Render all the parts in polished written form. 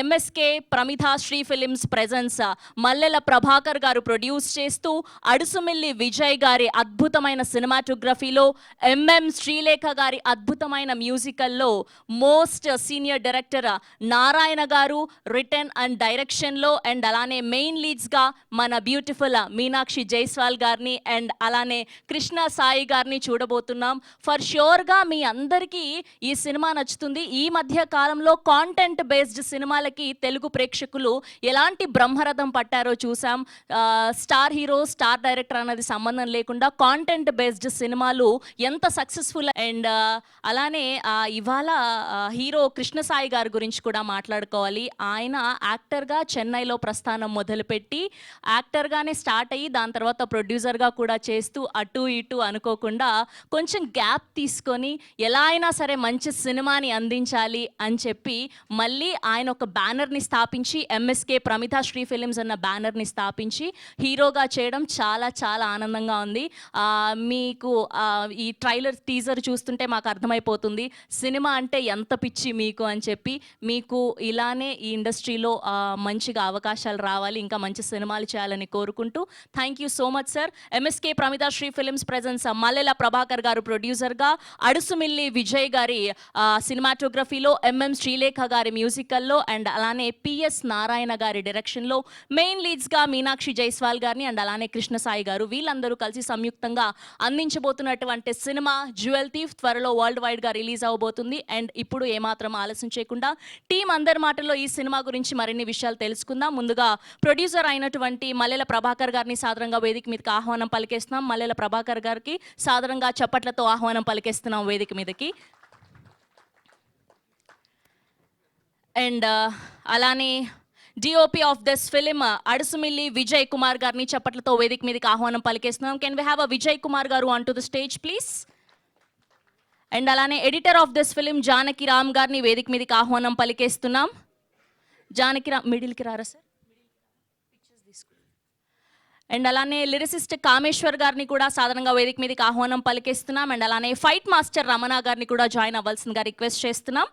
MSK Pramitha Sri films presents Mallela Prabhakar గారు produce చేస్తూ అడుసుమిల్లి విజయ్ గారి అద్భుతమైన సినిమాటోగ్రఫీలో శ్రీలేఖ గారి అద్భుతమైన మ్యూజికల్లో మోస్ట్ సీనియర్ డైరెక్టర్ నారాయణ గారు రిటర్న్ అండ్ డైరెక్షన్లో అండ్ అలానే మెయిన్ లీడ్స్గా మన బ్యూటిఫుల్ మీనాక్షి జైస్వాల్ గారిని అండ్ అలానే కృష్ణ సాయి గారిని చూడబోతున్నాం. ఫర్ ష్యూర్గా మీ అందరికీ ఈ సినిమా నచ్చుతుంది. ఈ మధ్య కాలంలో కాంటెంట్ బేస్డ్ సినిమాలకి తెలుగు ప్రేక్షకులు ఎలాంటి బ్రహ్మరథం పట్టారో చూసాం. స్టార్ హీరో స్టార్ డైరెక్టర్ అన్నది సంబంధం లేకుండా కాంటెంట్ బేస్డ్ సినిమాలు ఎంత సక్సెస్ఫుల్. అండ్ అలానే ఇవాళ హీరో కృష్ణ సాయి గారి గురించి కూడా మాట్లాడుకోవాలి. ఆయన యాక్టర్గా చెన్నైలో ప్రస్థానం మొదలుపెట్టి యాక్టర్గానే స్టార్ట్ అయ్యి దాని తర్వాత ప్రొడ్యూసర్గా కూడా చేస్తూ అటు ఇటు అనుకోకుండా కొంచెం గ్యాప్ తీసుకొని ఎలా అయినా సరే మంచి సినిమాని అందించాలి అని చెప్పి మళ్ళీ ఆయన ఒక బ్యానర్ని స్థాపించి ఎంఎస్కే ప్రమిథా శ్రీ ఫిలిమ్స్ అన్న బ్యానర్ని స్థాపించి హీరోగా చేయడం చాలా చాలా ఆనందంగా ఉంది. మీకు ఈ ట్రైలర్ టీజర్ చూస్తుంటే మాకు అర్థమైపోతుంది సినిమా అంటే ఎంత పిచ్చి మీకు అని చెప్పి. మీకు ఇలానే ఈ ఇండస్ట్రీలో మంచిగా అవకాశాలు రావాలి, ఇంకా మంచి సినిమాలు చేయాలని కోరుకుంటూ thank you so much sir. MSK Pramitha Sri films presents Mallela Prabhakar గారు ప్రొడ్యూసర్గా, అడుసుమిల్లి విజయ్ గారి సినిమాటోగ్రఫీలో, శ్రీలేఖ గారి మ్యూజికల్లో అండ్ అలానే పిఎస్ నారాయణ గారి డైరెక్షన్లో, మెయిన్ లీడ్స్గా మీనాక్షి జైస్వాల్ గారిని అండ్ అలానే కృష్ణ సాయి గారు వీళ్ళందరూ కలిసి సంయుక్తంగా అందించబోతున్నటువంటి సినిమా జ్యువెల్ థీఫ్ త్వరలో వరల్డ్ వైడ్గా రిలీజ్ అవబోతుంది. అండ్ ఇప్పుడు ఏమాత్రం ఆలస్యం చేయకుండా టీం అందరి మాటల్లో ఈ సినిమా గురించి మరిన్ని విషయాలు తెలుసుకుందాం. ముందుగా ప్రొడ్యూసర్ అయినటువంటి మల్లెల ప్రభాకర్ గారిని సాదరంగా వేదిక మీదకి ఆహ్వానం పలికేస్తున్నాం. మల్లెల ప్రభాకర్ గారికి సాదరంగా చప్పట్లతో ఆహ్వానం పలికేస్తున్నాం వేదిక మీదకి. అండ్ అలానే DOP of this film Adusumilli Vijay Kumar గారిని చప్పట్లతో వేదిక మీదకి ఆహ్వానం పలికేస్తున్నాం. Can we have a Vijay Kumar గారు on to the stage please. And అలానే editor of this film Janaki Ram గారిని వేదిక మీదకి ఆహ్వానం పలికేస్తున్నాం. జానకి రామ్ మిడిల్కి రారా సార్. అండ్ అలానే లిరిసిస్ట్ కామేశ్వర్ గారిని కూడా సాధారణంగా వేదిక మీదకి ఆహ్వానం పలికేస్తున్నాం. అండ్ అలానే ఫైట్ మాస్టర్ రమణ గారిని కూడా జాయిన్ అవ్వాల్సిందిగా రిక్వెస్ట్ చేస్తున్నాం.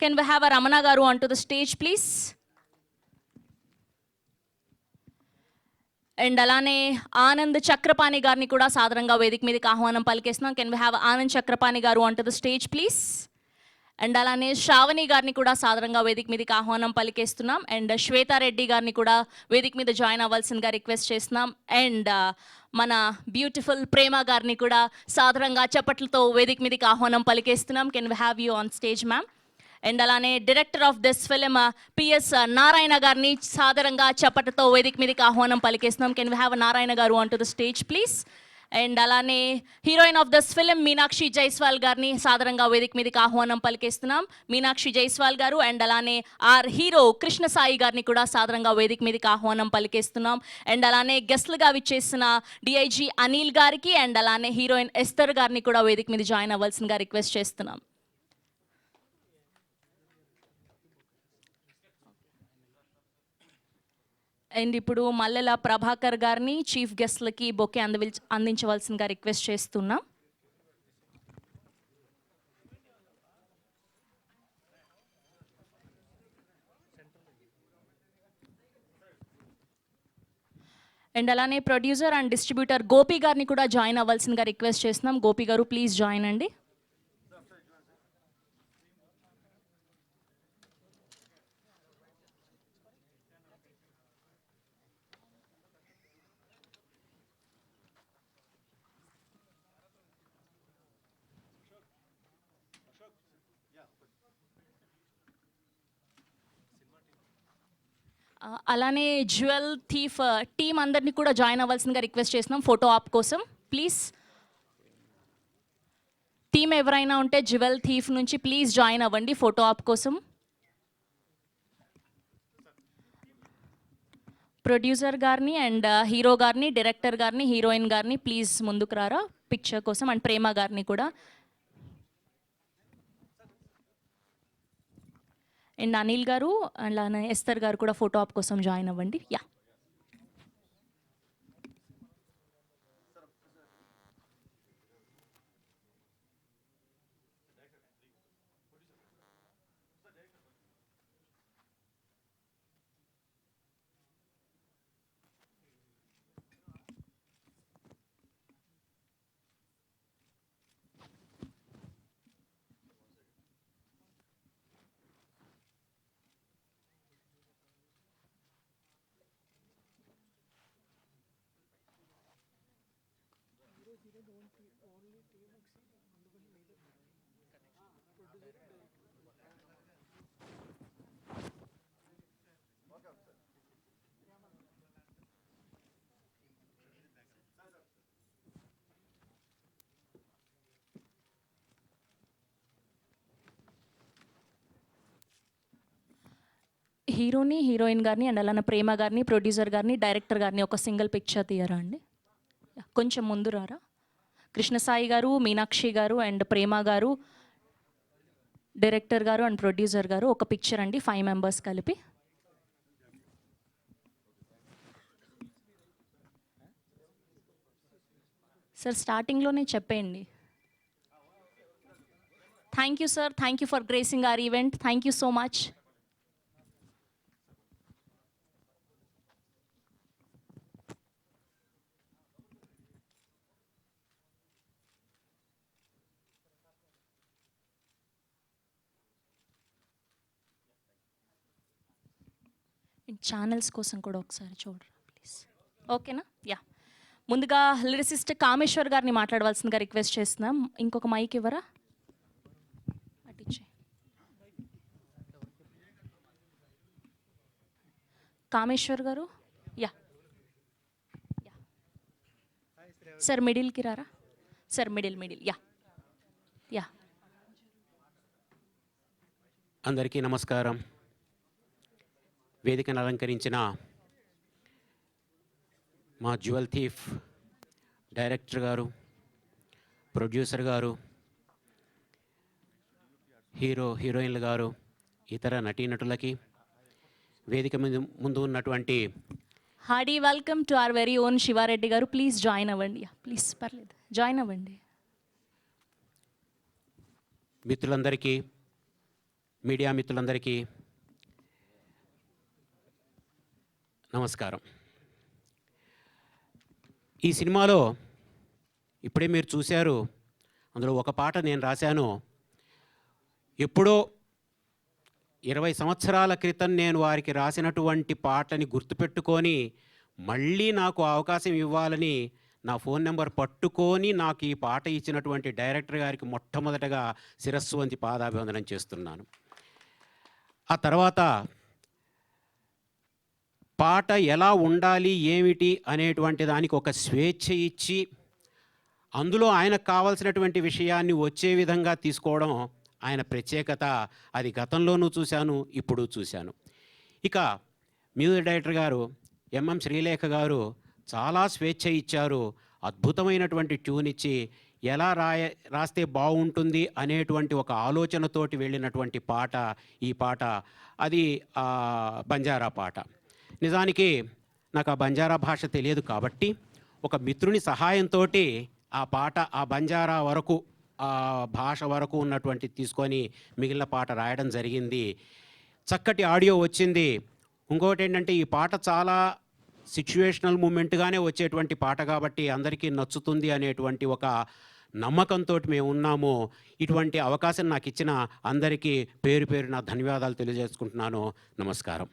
Can we have a Ramana గారు on to the stage please. And అలానే ఆనంద్ చక్రపాణి గారిని కూడా సాధారణంగా వేదిక మీదకి ఆహ్వానం పలికేస్తున్నాం. Can we have Anand Chakrapani గారు on to the stage please. And అలానే శ్రావణి గారిని కూడా సాధారణంగా వేదిక మీదకి ఆహ్వానం పలికేస్తున్నాం. అండ్ శ్వేతారెడ్డి గారిని కూడా వేదిక మీద జాయిన్ అవ్వాల్సిందిగా రిక్వెస్ట్ చేస్తున్నాం. అండ్ మన బ్యూటిఫుల్ ప్రేమ గారిని కూడా సాధారణంగా చప్పట్లతో వేదిక మీదకి ఆహ్వానం పలికేస్తున్నాం. Can we have you on stage ma'am. And అలానే director of this film PS Narayana గారిని సాధారణంగా చప్పట్లతో వేదిక మీదకి ఆహ్వానం పలికేస్తున్నాం. కెన్ వి హ్యావ్ నారాయణ గారు on to the stage please. And అలానే heroine of this film Meenakshi Jaiswal గారిని సాధారణంగా వేదిక మీదకి ఆహ్వానం పలికేస్తున్నాం. మీనాక్షి జైస్వాల్ గారు అండ్ అలానే ఆర్ హీరో కృష్ణ సాయి గారిని కూడా సాధారణంగా వేదిక మీదకి ఆహ్వానం పలికేస్తున్నాం. అండ్ అలానే గెస్ట్లుగా విచ్చేసిన డిఐజీ అనిల్ గారికి అండ్ అలానే హీరోయిన్ ఎస్తర్ గారిని కూడా వేదిక మీద జాయిన్ అవ్వాల్సిందిగా రిక్వెస్ట్ చేస్తున్నాం. అండ్ ఇప్పుడు మల్లెల ప్రభాకర్ గారిని చీఫ్ గెస్ట్లకి బొకే అందించవలసిందిగా రిక్వెస్ట్ చేస్తున్నాం. అండ్ అలానే ప్రొడ్యూసర్ అండ్ డిస్ట్రిబ్యూటర్ గోపి గారిని కూడా జాయిన్ అవ్వాల్సిందిగా రిక్వెస్ట్ చేస్తున్నాం. గోపి గారు ప్లీజ్ జాయిన్ అండి. అలానే జ్యువెల్ థీఫ్ టీమ్ అందరినీ కూడా జాయిన్ అవ్వాల్సిందిగా రిక్వెస్ట్ చేస్తున్నాం ఫోటో ఆప్ కోసం ప్లీజ్. టీమ్ ఎవరైనా ఉంటే జ్యువెల్ థీఫ్ నుంచి ప్లీజ్ జాయిన్ అవ్వండి ఫోటో ఆప్ కోసం. ప్రొడ్యూసర్ గారిని అండ్ హీరో గారిని, డైరెక్టర్ గారిని, హీరోయిన్ గారిని ప్లీజ్ ముందుకు రారా పిక్చర్ కోసం. అండ్ ప్రేమ గారిని కూడా. అండ్ అనిల్ గారు అలానే ఎస్తర్ గారు కూడా ఫోటో ఆప్ కోసం జాయిన్ అవ్వండి. యా హీరోని, హీరోయిన్ గారిని అండ్ అలానే ప్రేమ గారిని, ప్రొడ్యూసర్ గారిని, డైరెక్టర్ గారిని ఒక సింగిల్ పిక్చర్ తీయరా అండి? కొంచెం ముందు రారా. కృష్ణసాయి గారు, మీనాక్షి గారు అండ్ ప్రేమ గారు, డైరెక్టర్ గారు అండ్ ప్రొడ్యూసర్ గారు ఒక పిక్చర్ అండి, 5 మెంబర్స్ కలిపి. సార్ స్టార్టింగ్లోనే చెప్పేయండి. Thank you sir, thank you for gracing our event, thank you so much. Channels కోసం కూడా ఒకసారి చూడరా ప్లీజ్. ఓకేనా? యా. ముందుగా లిరిసిస్ట్ కామేశ్వర్ గారిని మాట్లాడవలసిందిగా రిక్వెస్ట్ చేస్తున్నాం. ఇంకొక మైక్ ఇవ్వరా? అటిచ్చే కామేశ్వర్ గారు. యా యా సార్ మిడిల్కి రారా సార్. Middle yeah yeah. అందరికీ నమస్కారం. వేదికను అలంకరించిన మా జ్యువెల్ థీఫ్ డైరెక్టర్ గారు, ప్రొడ్యూసర్ గారు, హీరోయిన్లు గారు, ఇతర నటీనటులకి, వేదిక ముందు ఉన్నటువంటి hardy welcome to our very own Siva Reddy గారు. ప్లీజ్ జాయిన్ అవ్వండి. ప్లీజ్ పర్లేదు, జాయిన్ అవ్వండి. మిత్రులందరికీ, మీడియా మిత్రులందరికీ నమస్కారం. ఈ సినిమాలో ఇప్పుడే మీరు చూశారు, అందులో ఒక పాట నేను రాశాను. ఎప్పుడో 20 సంవత్సరాల క్రితం నేను వారికి రాసినటువంటి పాటని గుర్తుపెట్టుకొని మళ్ళీ నాకు అవకాశం ఇవ్వాలని నా ఫోన్ నెంబర్ పట్టుకొని నాకు ఈ పాట ఇచ్చినటువంటి డైరెక్టర్ గారికి మొట్టమొదటగా శిరస్సు వంచి పాదాభివందనం చేస్తున్నాను. ఆ తర్వాత పాట ఎలా ఉండాలి ఏమిటి అనేటువంటి దానికి ఒక స్వేచ్ఛ ఇచ్చి అందులో ఆయనకు కావాల్సినటువంటి విషయాన్ని వచ్చే విధంగా తీసుకోవడం ఆయన ప్రత్యేకత. అది గతంలోనూ చూశాను, ఇప్పుడు చూశాను. ఇక మ్యూజిక్ డైరెక్టర్ గారు ఎంఎం శ్రీలేఖ గారు చాలా స్వేచ్ఛ ఇచ్చారు. అద్భుతమైనటువంటి ట్యూన్ ఇచ్చి ఎలా రాస్తే బాగుంటుంది అనేటువంటి ఒక ఆలోచనతోటి వెళ్ళినటువంటి పాట ఈ పాట. అది బంజారా పాట. నిజానికి నాకు ఆ బంజారా భాష తెలియదు కాబట్టి ఒక మిత్రుని సహాయంతో ఆ పాట ఆ బంజారా వరకు ఆ భాష వరకు ఉన్నటువంటి తీసుకొని మిగిలిన పాట రాయడం జరిగింది. చక్కటి ఆడియో వచ్చింది. ఇంకోటి ఏంటంటే ఈ పాట చాలా సిచ్యువేషనల్ మూమెంట్గానే వచ్చేటువంటి పాట కాబట్టి అందరికీ నచ్చుతుంది అనేటువంటి ఒక నమ్మకంతో మేము ఉన్నాము. ఇటువంటి అవకాశం నాకు ఇచ్చిన అందరికీ పేరు పేరున ధన్యవాదాలు తెలియజేసుకుంటున్నాను. నమస్కారం.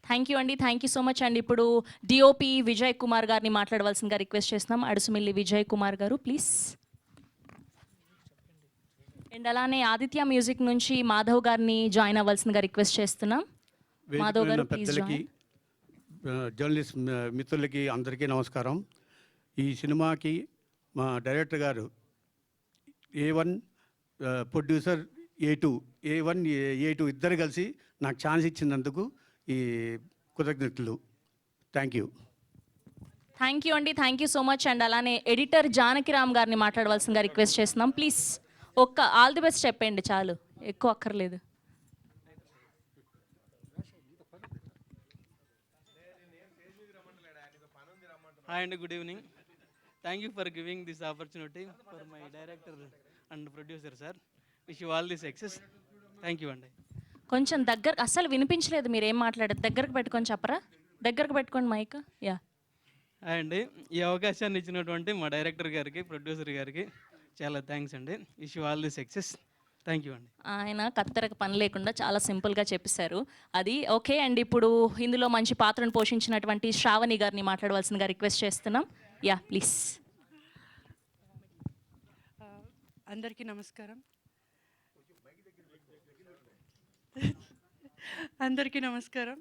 థ్యాంక్ యూ అండి, థ్యాంక్ యూ సో మచ్ అండి. ఇప్పుడు డిఓపి విజయ్ కుమార్ గారిని మాట్లాడవలసిందిగా రిక్వెస్ట్ చేస్తున్నాం. అడుసుమిల్లి విజయ్ కుమార్ గారు ప్లీజ్. అండ్ అలానే ఆదిత్య మ్యూజిక్ నుంచి మాధవ్ గారిని జాయిన్ అవ్వాల్సిందిగా రిక్వెస్ట్ చేస్తున్నాం. మాధవ్ గారు ప్లీజ్. జర్నలిస్ట్ మిత్రులకి అందరికీ నమస్కారం. ఈ సినిమాకి మా డైరెక్టర్ గారు A1, ప్రొడ్యూసర్ A1 A2 ఇద్దరు కలిసి నాకు ఛాన్స్ ఇచ్చినందుకు ఈ కృతజ్ఞతలు. Thank you. థ్యాంక్ యూ అండి, thank you so much. And అలానే ఎడిటర్ జానకిరామ్ గారిని మాట్లాడవలసిందిగా రిక్వెస్ట్ చేస్తున్నాం. ప్లీజ్ ఒక్క ఆల్ ది బెస్ట్ చెప్పండి, చాలు, ఎక్కువ అక్కర్లేదు. Hi and good evening. Thank you for giving this opportunity for my director and producer, sir. Wish you all the success. Thank you అండి. కొంచెం దగ్గర, అస్సలు వినిపించలేదు మీరు ఏం మాట్లాడారు. దగ్గరకు పెట్టుకొని చెప్పరా, దగ్గరకు పెట్టుకోండి మైక్. యా. అండి, ఈ అవకాశాన్ని ఇచ్చినటువంటి మా డైరెక్టర్ గారికి, ప్రొడ్యూసర్ గారికి చాలా థ్యాంక్స్ అండి. Wish you all the success. Thank you అండి. ఆయన కత్తెరకు పని లేకుండా చాలా సింపుల్గా చెప్పేశారు. అది ఓకే అండి. ఇప్పుడు ఇందులో మంచి పాత్రను పోషించినటువంటి శ్రావణి గారిని మాట్లాడవలసిందిగా రిక్వెస్ట్ చేస్తున్నాం. Yeah please. అందరికీ నమస్కారం. అందరికీ నమస్కారం.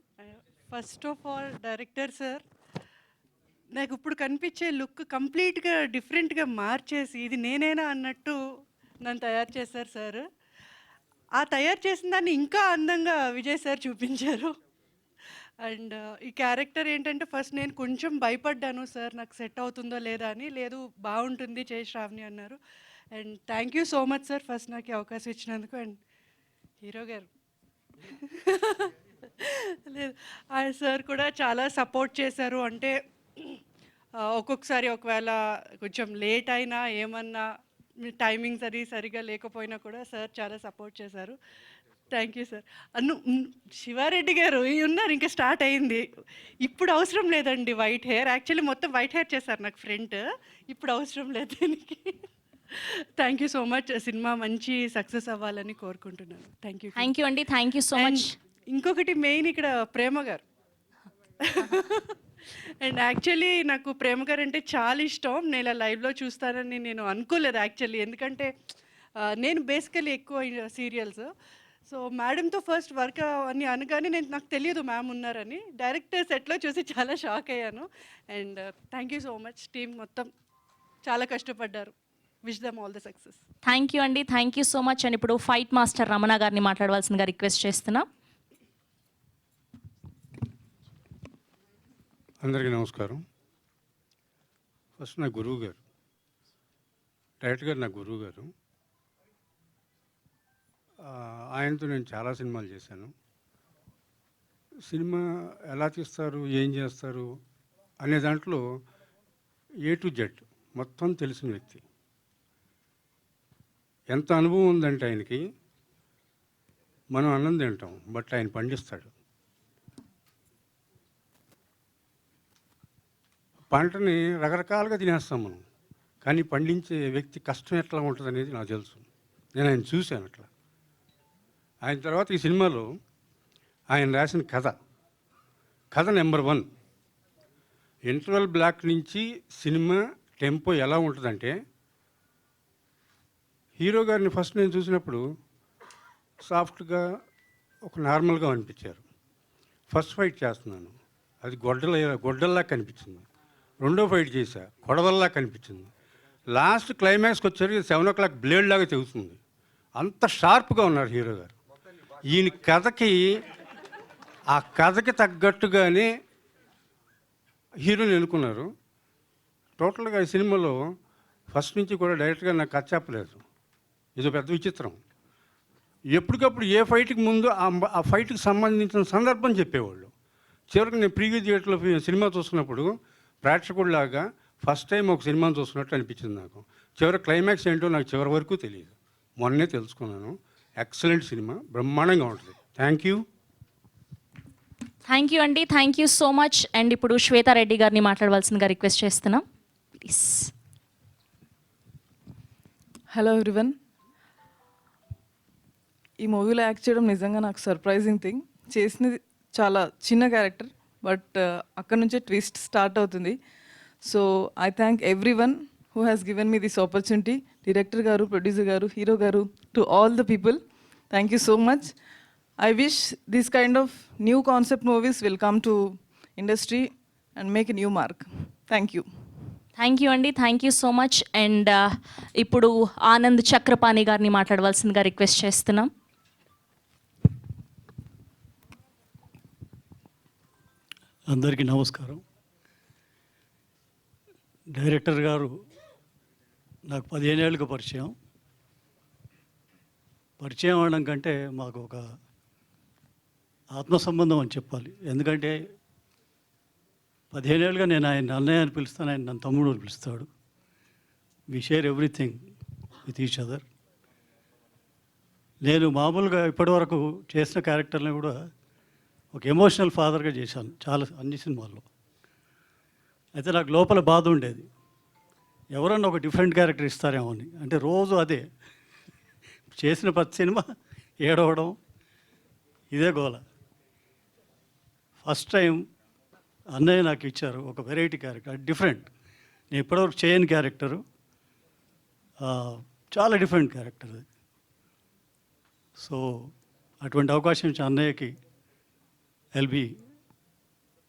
First of all director sir, నాకు ఇప్పుడు కనిపించే లుక్ కంప్లీట్గా డిఫరెంట్గా మార్చేసి ఇది నేనేనా అన్నట్టు నన్ను తయారు చేశారు సార్. ఆ తయారు చేసిన దాన్ని ఇంకా అందంగా విజయ్ సార్ చూపించారు. అండ్ ఈ క్యారెక్టర్ ఏంటంటే ఫస్ట్ నేను కొంచెం భయపడ్డాను సార్, నాకు సెట్ అవుతుందో లేదా అని. లేదు, బాగుంటుంది, చేయి శ్రావణి అన్నారు. And thank you so much sir first నాకు ఈ అవకాశం ఇచ్చినందుకు. అండ్ హీరో గారు లేదు, ఆయన సార్ కూడా చాలా సపోర్ట్ చేశారు. అంటే ఒక్కొక్కసారి ఒకవేళ కొంచెం లేట్ అయినా ఏమన్నా టైమింగ్స్ అది సరిగా లేకపోయినా కూడా సార్ చాలా సపోర్ట్ చేశారు. Thank you sir. శివారెడ్డి గారు ఉన్నారు, ఇంకా స్టార్ట్ అయింది. ఇప్పుడు అవసరం లేదండి వైట్ హెయిర్, యాక్చువల్లీ మొత్తం వైట్ హెయిర్ చేశారు నాకు ఫ్రంట్, ఇప్పుడు అవసరం లేదు దీనికి. Thank you so much. Cinema మంచి సక్సెస్ అవ్వాలని కోరుకుంటున్నాను. Thank you. థ్యాంక్ యూ అండి, థ్యాంక్ యూ సో మచ్. ఇంకొకటి మెయిన్ ఇక్కడ ప్రేమ గారు. అండ్ యాక్చువల్లీ నాకు ప్రేమ గారు అంటే చాలా ఇష్టం. నేను ఇలా లైవ్లో చూస్తానని నేను అనుకోలేదు యాక్చువల్లీ, ఎందుకంటే నేను బేసికలీ ఎక్కువ సీరియల్స్. సో మేడంతో ఫస్ట్ వర్క్ అని అనగానే నాకు తెలియదు మ్యామ్ ఉన్నారని. డైరెక్టర్ సెట్లో చూసి చాలా షాక్ అయ్యాను. And thank you so much. Team మొత్తం చాలా కష్టపడ్డారు. Wish them all the success. Thank you అండి, thank you so much. And ఇప్పుడు ఫైట్ మాస్టర్ రమణ గారిని మాట్లాడవలసిందిగా రిక్వెస్ట్ చేస్తున్నా. అందరికీ నమస్కారం. ఫస్ట్ నా గురువు గారు, డైరెక్టర్ గారు నా గురువు గారు. ఆయనతో నేను చాలా సినిమాలు చేశాను. సినిమా ఎలా తీస్తారు, ఏం చేస్తారు అనే దాంట్లో ఏ టు జెడ్ మొత్తం తెలిసిన వ్యక్తి. ఎంత అనుభవం ఉందంటే ఆయనకి, మనం అన్నం తింటాం బట్ ఆయన పండిస్తాడు. పంటని రకరకాలుగా తినేస్తాం మనం, కానీ పండించే వ్యక్తి కష్టం ఎట్లా ఉంటుంది అనేది నాకు తెలుసు. నేను ఆయన చూశాను అట్లా. ఆయన తర్వాత ఈ సినిమాలో ఆయన రాసిన కథ నెంబర్ 1. ఇంటర్వెల్ బ్లాక్ నుంచి సినిమా టెంపో ఎలా ఉంటుందంటే, హీరో గారిని ఫస్ట్ నేను చూసినప్పుడు సాఫ్ట్గా ఒక నార్మల్గా అనిపించారు. ఫస్ట్ ఫైట్ చేస్తున్నాను, అది గొడ్డల్లా కనిపించింది. రెండో ఫైట్ చేశా, కొడవల్లా కనిపించింది. లాస్ట్ క్లైమాక్స్కి వచ్చేసరికి 7 o'clock బ్లేడ్ లాగా తెగుతుంది. అంత షార్ప్గా ఉన్నారు హీరో గారు. ఈయన కథకి తగ్గట్టుగానే హీరోని ఎన్నుకున్నారు. టోటల్గా ఈ సినిమాలో ఫస్ట్ నుంచి కూడా డైరెక్ట్గా నాకు కథ చెప్పలేదు. ఇది పెద్ద విచిత్రం. ఎప్పటికప్పుడు ఏ ఫైట్కి ముందు ఆ ఫైట్కి సంబంధించిన సందర్భం చెప్పేవాళ్ళు. చివరికి నేను ప్రీవ్యూ థియేటర్లో సినిమా చూస్తున్నప్పుడు ప్రేక్షకుడిలాగా ఫస్ట్ టైం ఒక సినిమాను చూస్తున్నట్టు అనిపించింది నాకు. చివరి క్లైమాక్స్ ఏంటో నాకు చివరి వరకు తెలియదు, మొన్నే తెలుసుకున్నాను. ఎక్సలెంట్ సినిమా, బ్రహ్మాండంగా ఉంటుంది. Thank you. థ్యాంక్ యూ అండి, thank you so much. And ఇప్పుడు శ్వేతారెడ్డి గారిని మాట్లాడవలసిందిగా రిక్వెస్ట్ చేస్తున్నాం, ప్లీజ్. Hello everyone. ఈ మూవీలో యాక్ట్ చేయడం నిజంగా నాకు సర్ప్రైజింగ్ థింగ్. చేసినది చాలా చిన్న క్యారెక్టర్, బట్ అక్కడ నుంచే ట్విస్ట్ స్టార్ట్ అవుతుంది. So I thank every one who has given me this opportunity. Director గారు, ప్రొడ్యూసర్ గారు, హీరో గారు, to all the people, thank you so much. I wish this kind of new concept movies will come to industry and make a new mark. Thank you. Thank you అండి, thank you so much. And ఇప్పుడు ఆనంద్ చక్రపాణి గారిని మాట్లాడవలసిందిగా request చేస్తున్నాం. అందరికీ నమస్కారం. Director గారు నాకు 15 ఏళ్ళకి పరిచయం అవడం కంటే మాకు ఒక ఆత్మ సంబంధం అని చెప్పాలి. ఎందుకంటే 15 ఏళ్ళుగా నేను ఆయన అన్నయ్య అని పిలుస్తాను, ఆయన నన్ను తమ్ముడు అని పిలుస్తాడు. We share everything with each other. నేను మామూలుగా ఇప్పటివరకు చేసిన క్యారెక్టర్ని కూడా ఒక ఎమోషనల్ ఫాదర్గా చేశాను చాలా అన్ని సినిమాల్లో. అయితే నాకు లోపల బాధ ఉండేది, ఎవరన్నా ఒక డిఫరెంట్ క్యారెక్టర్ ఇస్తారేమో అని. అంటే రోజు అదే చేసిన ప్రతి సినిమా ఏడవడం, ఇదే గోల. ఫస్ట్ టైం అన్నయ్య నాకు ఇచ్చారు ఒక వెరైటీ క్యారెక్టర్, డిఫరెంట్. నేను ఇప్పటివరకు చేయని క్యారెక్టరు. చాలా డిఫరెంట్ క్యారెక్టర్ అది. సో అటువంటి అవకాశం ఇచ్చిన అన్నయ్యకి I'll be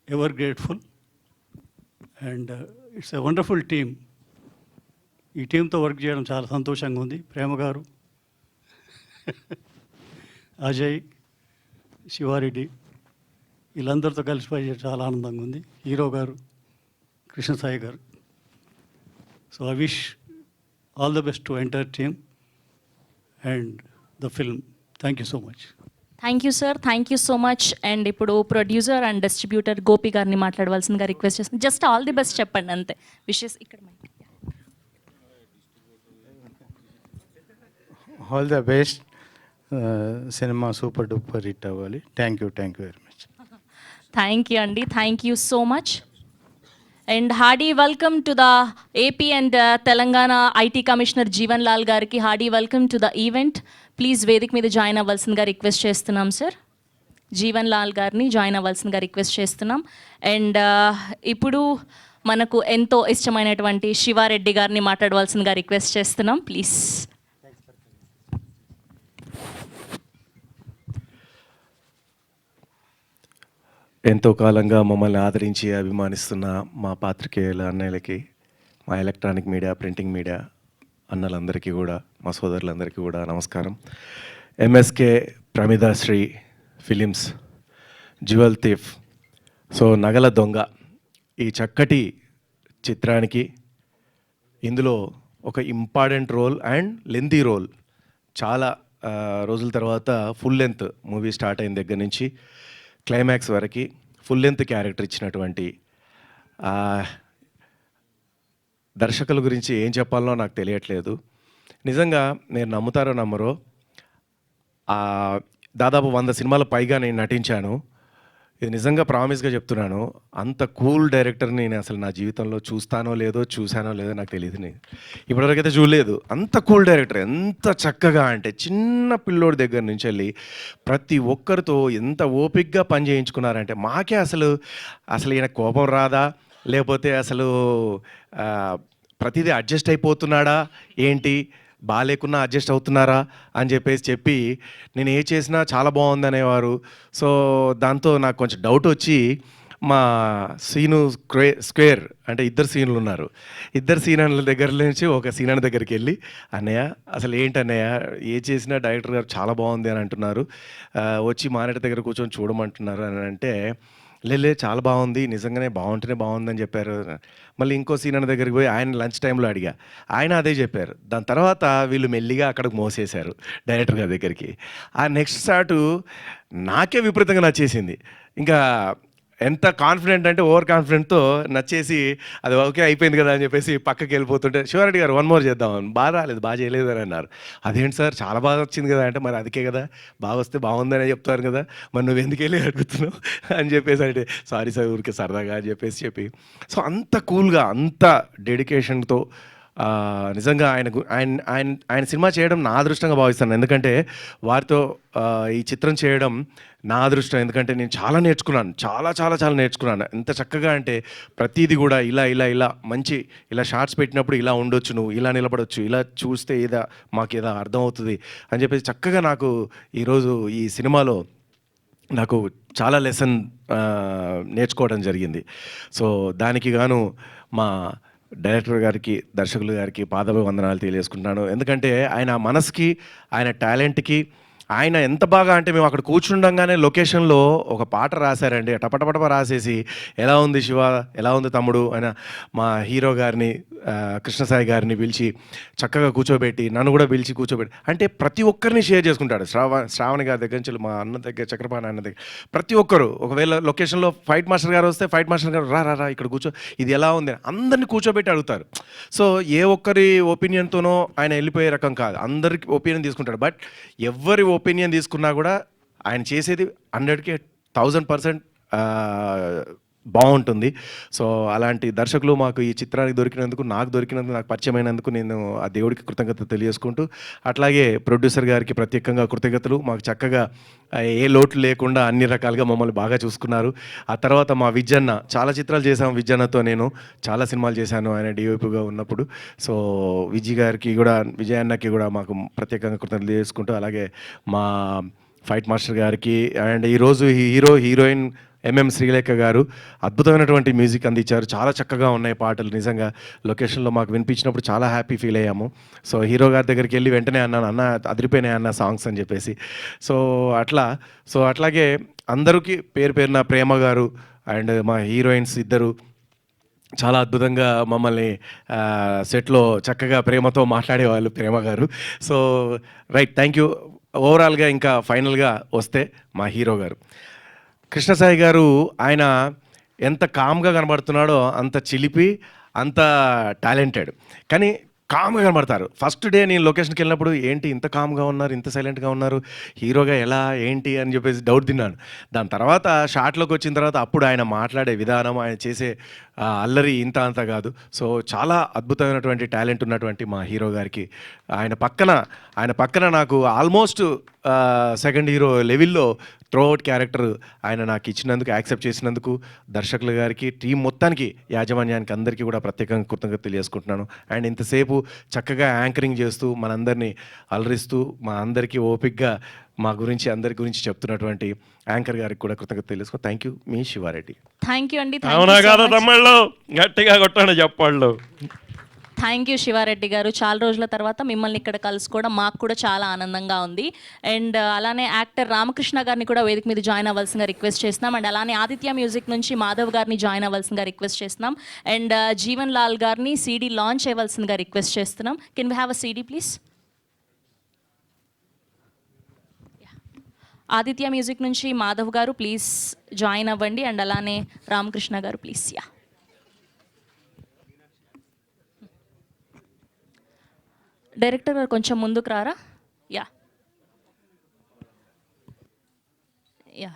ever grateful. And it's a wonderful team. ఈ టీంతో వర్క్ చేయడం చాలా సంతోషంగా ఉంది. ప్రేమ గారు, అజయ్, శివారెడ్డి, వీళ్ళందరితో కలిసి పనిచేయడం చాలా ఆనందంగా ఉంది. హీరో గారు, కృష్ణసాయి గారు. So I wish all the best to entire team and the film. Thank you so much. Thank you sir, thank you so much. And ఇప్పుడు ప్రొడ్యూసర్ అండ్ డిస్ట్రిబ్యూటర్ గోపి గారిని మాట్లాడవలసిందిగా రిక్వెస్ట్ చేస్తాను. జస్ట్ ఆల్ ది బెస్ట్ చెప్పండి అంతే. Wishes ఇక్కడ mic. All the best. Cinema super duper hit అవ్వాలి. Thank you very much. Thank you అండి, thank you so much. And hearty welcome to the AP and Telangana IT commissioner Jeevan Lal గారికి hearty welcome to the event. Please వేదిక మీద join అవ్వాల్సిందిగా request చేస్తున్నాం sir. Jeevan Lal గారిని join అవ్వాల్సిందిగా request చేస్తున్నాం. అండ్ ఇప్పుడు మనకు ఎంతో ఇష్టమైనటువంటి శివారెడ్డి గారిని మాట్లాడవలసిందిగా రిక్వెస్ట్ చేస్తున్నాం. ప్లీజ్. ఎంతో కాలంగా మమ్మల్ని ఆదరించి అభిమానిస్తున్న మా పాత్రికేయుల అన్నయ్యలకి, మా ఎలక్ట్రానిక్ మీడియా, ప్రింటింగ్ మీడియా అన్నలందరికీ కూడా, మా సోదరులందరికీ కూడా నమస్కారం. MSK Pramidasri films jewel thief, so నగల దొంగ, ఈ చక్కటి చిత్రానికి ఇందులో ఒక important role and lengthy role, చాలా రోజుల తర్వాత ఫుల్ లెంత్ మూవీ స్టార్ట్ అయిన దగ్గర నుంచి క్లైమాక్స్ వరకు ఫుల్ లెంత్ క్యారెక్టర్ ఇచ్చినటువంటి దర్శకుల గురించి ఏం చెప్పాలో నాకు తెలియట్లేదు. నిజంగా నేను నమ్ముతారో నమ్మరో, దాదాపు 100 సినిమాల పైగా నేను నటించాను. ఇది నిజంగా ప్రామిస్గా చెప్తున్నాను. అంత కూల్ డైరెక్టర్ని నేను అసలు నా జీవితంలో చూసానో లేదో నాకు తెలియదు. నేను ఇప్పటివరకైతే చూడలేదు. అంత కూల్ డైరెక్టర్, ఎంత చక్కగా అంటే చిన్న పిల్లోడి దగ్గర నుంచి వెళ్ళి ప్రతి ఒక్కరితో ఎంత ఓపిక్గా పని చేయించుకున్నారంటే మాకే అసలు ఈయన కోపం రాదా, లేకపోతే అసలు ప్రతిదీ అడ్జస్ట్ అయిపోతున్నాడా ఏంటి, బాగాలేకున్నా అడ్జస్ట్ అవుతున్నారా అని చెప్పి నేను ఏ చేసినా చాలా బాగుంది అనేవారు. సో దాంతో నాకు కొంచెం డౌట్ వచ్చి మా సీను స్క్వేర్ అంటే 2 సీన్లు ఉన్నారు. 2 సీనర్ల దగ్గర నుంచి ఒక సీనర్ దగ్గరికి వెళ్ళి, అన్నయ్య అసలు ఏంటి అన్నయ్య ఏ చేసినా డైరెక్టర్ గారు చాలా బాగుంది అని అంటున్నారు, వచ్చి మానిటర్ దగ్గర కూర్చొని చూడమంటున్నారు అని అంటే, లే చాలా బాగుంది, నిజంగానే బాగుంటేనే బాగుందని చెప్పారు. మళ్ళీ ఇంకో సీనర్ దగ్గరికి పోయి ఆయన లంచ్ టైంలో అడిగా, ఆయన అదే చెప్పారు. దాని తర్వాత వీళ్ళు మెల్లిగా అక్కడికి మోసేశారు డైరెక్టర్ గారి దగ్గరికి. ఆ నెక్స్ట్ షాటు నాకే విపరీతంగా నచ్చేసింది. ఇంకా ఎంత కాన్ఫిడెంట్ అంటే ఓవర్ కాన్ఫిడెంట్తో నచ్చేసి అది ఓకే అయిపోయింది కదా అని చెప్పేసి పక్కకి వెళ్ళిపోతుంటే, శివారెడ్డి గారు 1 మోర్ చేద్దాం, బాగా రాలేదు, బాగా చేయలేదు అని అన్నారు. అదేంటి సార్ చాలా బాగా వచ్చింది కదా అంటే, మరి అదికే కదా బాగా వస్తే బాగుందని చెప్తారు కదా, మరి నువ్వు ఎందుకు వెళ్ళి అడుగుతున్నావు అని చెప్పేసి అంటే, సారీ సార్ ఊరికే సరదాగా అని చెప్పి సో అంత కూల్గా, అంత డెడికేషన్తో నిజంగా ఆయన సినిమా చేయడం నా అదృష్టంగా భావిస్తాను. ఎందుకంటే వారితో ఈ చిత్రం చేయడం నా అదృష్టం. ఎందుకంటే నేను చాలా నేర్చుకున్నాను, చాలా నేర్చుకున్నాను. ఎంత చక్కగా అంటే ప్రతిదీ కూడా ఇలా మంచి ఇలా షార్ట్స్ పెట్టినప్పుడు ఇలా ఉండొచ్చు, నువ్వు ఇలా నిలబడొచ్చు, ఇలా చూస్తే మాకు అర్థం అవుతుంది అని చెప్పేసి చక్కగా నాకు ఈరోజు ఈ సినిమాలో నాకు చాలా లెసన్ నేర్చుకోవడం జరిగింది. సో దానికి గాను మా డైరెక్టర్ గారికి, దర్శకులు గారికి పాదాభివందనాలు తెలియజేసుకుంటున్నాను. ఎందుకంటే ఆయన మనసుకి, ఆయన టాలెంట్కి, ఆయన ఎంత బాగా అంటే మేము అక్కడ కూర్చుండగానే లొకేషన్లో ఒక పాట రాశారండి. టపటపటప రాసేసి, ఎలా ఉంది శివ, ఎలా ఉంది తమ్ముడు అని మా హీరో గారిని, కృష్ణసాయి గారిని పిలిచి చక్కగా కూర్చోబెట్టి, నన్ను కూడా పిలిచి కూర్చోబెట్టి, అంటే ప్రతి ఒక్కరిని షేర్ చేసుకుంటాడు. శ్రావణి గారి దగ్గర నుంచి మా అన్న దగ్గర, చక్రపాణి అన్న దగ్గర ప్రతి ఒక్కరు, ఒకవేళ లొకేషన్లో ఫైట్ మాస్టర్ గారు వస్తే ఫైట్ మాస్టర్ గారు రా ఇక్కడ కూర్చో, ఇది ఎలా ఉంది, అందరినీ కూర్చోబెట్టి అడుగుతారు. సో ఏ ఒక్కరి ఒపీనియన్తోనో ఆయన వెళ్ళిపోయే రకం కాదు, అందరికి ఒపీనియన్ తీసుకుంటాడు. బట్ ఎవరి ఒపీనియన్ తీసుకున్నా కూడా ఆయన చేసేది 100కి 1000% బాగుంటుంది. సో అలాంటి దర్శకులు మాకు ఈ చిత్రానికి దొరికినందుకు, నాకు పరిచయమైనందుకు నేను ఆ దేవుడికి కృతజ్ఞత తెలియజేసుకుంటూ, అట్లాగే ప్రొడ్యూసర్ గారికి ప్రత్యేకంగా కృతజ్ఞతలు. మాకు చక్కగా ఏ లోటు లేకుండా అన్ని రకాలుగా మమ్మల్ని బాగా చూసుకున్నారు. ఆ తర్వాత మా విజయన్న, చాలా చిత్రాలు చేశాము విజయన్నతో, నేను చాలా సినిమాలు చేశాను ఆయన డిఓపిగా ఉన్నప్పుడు. సో విజయ్ అన్నకి కూడా మాకు ప్రత్యేకంగా కృతజ్ఞతలు తెలియజేసుకుంటూ, అలాగే మా ఫైట్ మాస్టర్ గారికి అండ్ ఈరోజు హీరోయిన్ శ్రీలేఖ గారు అద్భుతమైనటువంటి మ్యూజిక్ అందించారు. చాలా చక్కగా ఉన్నాయి పాటలు. నిజంగా లొకేషన్లో మాకు వినిపించినప్పుడు చాలా హ్యాపీ ఫీల్ అయ్యాము. సో హీరో గారి దగ్గరికి వెళ్ళి వెంటనే అన్నాను, అన్న అదిరిపోయినాయి అన్న సాంగ్స్ అని చెప్పేసి. అట్లాగే అందరికీ పేరున ప్రేమ గారు అండ్ మా హీరోయిన్స్ ఇద్దరు చాలా అద్భుతంగా మమ్మల్ని సెట్లో చక్కగా ప్రేమతో మాట్లాడేవాళ్ళు ప్రేమ గారు. So right, thank you. ఓవరాల్గా ఇంకా ఫైనల్గా వస్తే మా హీరో గారు కృష్ణసాయి గారు, ఆయన ఎంత కామ్గా కనబడుతున్నాడో అంత చిలిపి, అంత టాలెంటెడ్, కానీ కామ్గా కనబడతారు. ఫస్ట్ డే నేను లొకేషన్కి వెళ్ళినప్పుడు ఏంటి ఇంత కామ్గా ఉన్నారు, ఇంత సైలెంట్గా ఉన్నారు, హీరోగా ఎలా ఏంటి అని చెప్పేసి డౌట్ తిన్నాను. దాని తర్వాత షాట్లోకి వచ్చిన తర్వాత అప్పుడు ఆయన మాట్లాడే విధానం, ఆయన చేసే అల్లరి ఇంత అంత కాదు. సో చాలా అద్భుతమైనటువంటి టాలెంట్ ఉన్నటువంటి మా హీరో గారికి ఆయన పక్కన నాకు ఆల్మోస్ట్ సెకండ్ హీరో లెవెల్లో త్రోఅవుట్ క్యారెక్టర్ ఆయన నాకు ఇచ్చినందుకు, యాక్సెప్ట్ చేసినందుకు దర్శకుల గారికి, టీం మొత్తానికి, యాజమాన్యానికి అందరికీ కూడా ప్రత్యేకంగా కృతజ్ఞత తెలియజేసుకుంటున్నాను. అండ్ ఇంతసేపు చక్కగా యాంకరింగ్ చేస్తూ మనందరినీ అలరిస్తూ మా అందరికీ ఓపిక్గా అందరి గురించి చెప్తున్నటువంటి యాంకర్ గారికి కూడా కృతజ్ఞత తెలియజేసుకో. Thank you. మీ శివారెడ్డి. థ్యాంక్ యూ అండి. అవునా కాదా తమ్ముళ్ళు? గట్టిగా కొట్టండి చెప్పాళ్ళు. థ్యాంక్ యూ శివారెడ్డి గారు. చాలా రోజుల తర్వాత మిమ్మల్ని ఇక్కడ కలుసుకోవడం మాకు కూడా చాలా ఆనందంగా ఉంది. అండ్ అలానే యాక్టర్ రామకృష్ణ గారిని కూడా వేదిక మీద జాయిన్ అవ్వాల్సిందిగా రిక్వెస్ట్ చేస్తున్నాం. అండ్ అలానే ఆదిత్య మ్యూజిక్ నుంచి మాధవ్ గారిని జాయిన్ అవ్వాల్సిందిగా రిక్వెస్ట్ చేస్తున్నాం. అండ్ జీవన్ లాల్ గారిని సీడీ లాంచ్ అవ్వాల్సిందిగా రిక్వెస్ట్ చేస్తున్నాం. Can we have a CD please? Aditya music నుంచి మాధవ్ గారు ప్లీజ్ జాయిన్ అవ్వండి. అండ్ అలానే రామకృష్ణ గారు ప్లీజ్. యా, డైరెక్టర్ గారు కొంచెం ముందుకు రారా? యా యా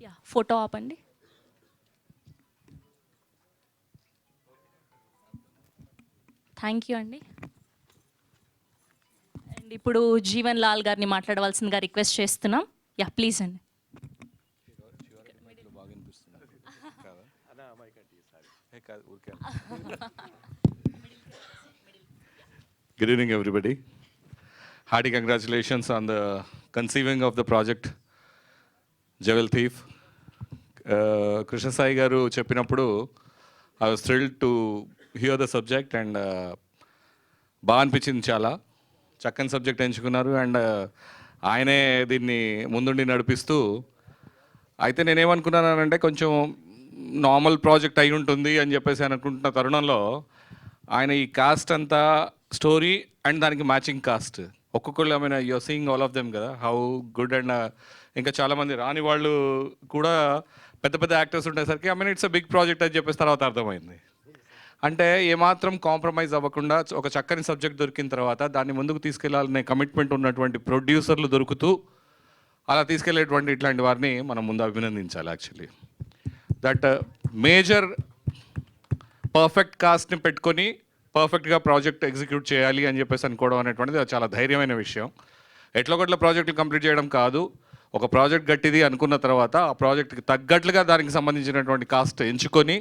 యా ఫోటో ఆపండి. థ్యాంక్ యూ అండి. అండ్ ఇప్పుడు జీవన్ లాల్ గారిని మాట్లాడవలసిందిగా రిక్వెస్ట్ చేస్తున్నాం. యా ప్లీజ్ అండి. Good evening, everybody. Hearty congratulations on the conceiving of the project Jewel Thief. Krishna Sai garu cheppinappudu I was thrilled to hear the subject and బాగా అనిపించింది. చాలా చక్కని సబ్జెక్ట్ ఎంచుకున్నారు అండ్ ఆయనే దీన్ని ముందుండి నడిపిస్తూ. అయితే నేనేమనుకున్నానంటే కొంచెం నార్మల్ ప్రాజెక్ట్ అయి ఉంటుంది అని చెప్పేసి అనుకుంటున్న తరుణంలో ఆయన ఈ కాస్ట్ అంతా స్టోరీ అండ్ దానికి మ్యాచింగ్ కాస్ట్ ఒక్కొక్కళ్ళు, I mean you're seeing all of them కదా, హౌ గుడ్. అండ్ ఇంకా చాలామంది రాని వాళ్ళు కూడా పెద్ద పెద్ద యాక్టర్స్ ఉండేసరికి I mean it's a big project అని చెప్పేసి తర్వాత అర్థమైంది. అంటే ఏమాత్రం కాంప్రమైజ్ అవ్వకుండా ఒక చక్కని సబ్జెక్ట్ దొరికిన తర్వాత దాన్ని ముందుకు తీసుకెళ్లాలనే కమిట్మెంట్ ఉన్నటువంటి ప్రొడ్యూసర్లు దొరుకుతూ అలా తీసుకెళ్లేటువంటి ఇట్లాంటి వారిని మనం ముందు అభినందించాలి. యాక్చువల్లీ దట్ మేజర్ పర్ఫెక్ట్ కాస్ట్ని పెట్టుకొని పర్ఫెక్ట్గా ప్రాజెక్ట్ ఎగ్జిక్యూట్ చేయాలి అని చెప్పేసి అనుకోవడం అనేటువంటిది చాలా ధైర్యమైన విషయం. ఎట్లొకట్ల ప్రాజెక్టులు కంప్లీట్ చేయడం కాదు, ఒక ప్రాజెక్ట్ గట్టిది అనుకున్న తర్వాత ఆ ప్రాజెక్ట్కి తగ్గట్లుగా దానికి సంబంధించినటువంటి కాస్ట్ ఎంచుకొని